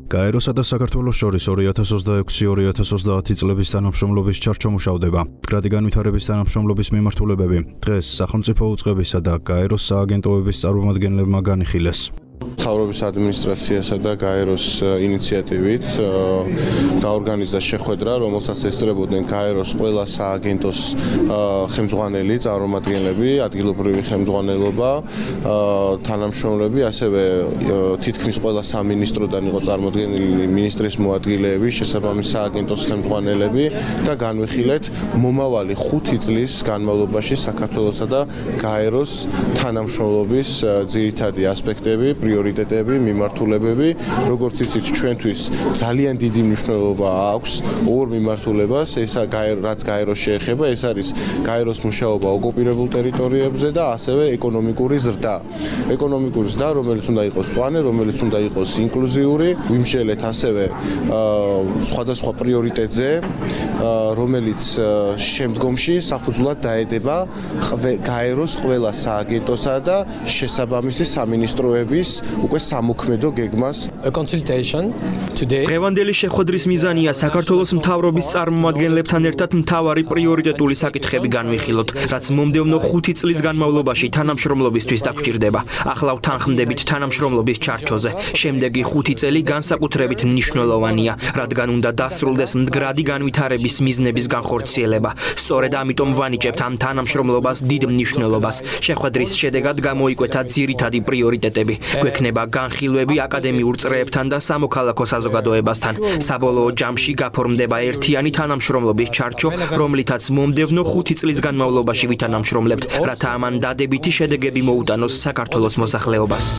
გაეროსა და საქართველოს შორის 2026-2030 წლების თანამშრომლობის ჩარჩო მუშავდება. მდგრადი განვითარების თანამშრომლობის მიმართულებები დღეს სახელმწიფო უწყებისა და გაეროს სააგენტოების წარმომადგენლებმა განიხილეს. მთავრობის ადმინისტრაციასა და გაეროს ინიციატივით გაორგანიზდა შეხვედრა, რომელსაც ესწრებოდნენ გაეროს ყველა სააგენტოს ხელმძღვანელი, წარმომადგენლები, ადგილობრივი ხელმძღვანელობა, თანამშრომლები, ასევე თითქმის ყველა სამინისტროდან იყო წარმოდგენილი მინისტრის მოადგილეები, შესაბამის სააგენტოს ხელმძღვანელები და განვიხილეთ მომავალი 5 წლის განმავლობაში საქართველოსა და გაეროს თანამშრომლობის ძირითადი ასპექტები, პრიორიტეტები, მიმართულებები, როგორც იცით, ჩვენთვის ძალიან დიდი მნიშვნელობა აქვს ორ მიმართულებას, რაც გაეროს შეეხება, ეს არის გაეროს მუშაობა ოკუპირებულ ტერიტორიებზე და ასევე ეკონომიკური ზრდა. ეკონომიკური ზრდა, რომელიც უნდა იყოს მწვანე, რომელიც უნდა იყოს ინკლუზიური, ვიმშელეთ ასევე სხვადასხვა პრიორიტეტზე, რომელიც შემდგომში საფუძვლად დაედება გაეროს ყველა სააგენტოსა და შესაბამისი სამინისტროების უკვე სამოქმედო გეგმას. დღევანდელი შეხვედრის მიზანია საქართველოს მთავრობის წარმომადგენლებთან ერთად მთავარი პრიორიტეტული საკითხები განვიხილოთ, რაც მომდევნო 5 წლის განმავლობაში თანამშრომლობისთვის დაგჭირდება. ახლა ვთანხმდებით თანამშრომლობის ჩარჩოზე. შემდეგი 5 წელი განსაკუთრებით მნიშვნელოვანია, რადგან უნდა დასრულდეს მდგრადი განვითარების მიზნების განხორციელება. სწორედ ამიტომ ვანიჭებთ ამ თანამშრომლობას დიდ მნიშვნელობას. შეხვედრის შედეგად გამოიკვეთა ძირითადი პრიორიტეტები. გვექნება განხილვები აკადემიურ წრეებთან და სამოქალაქო საზოგადოებასთან. საბოლოო ჯამში გაფორმდება ერთიანი თანამშრომლობის ჩარჩო, რომლითაც მომდევნო 5 წლის განმავლობაში ვითანამშრომლებთ, რათა ამან დადებითი შედეგები მოუტანოს საქართველოს მოსახლეობას.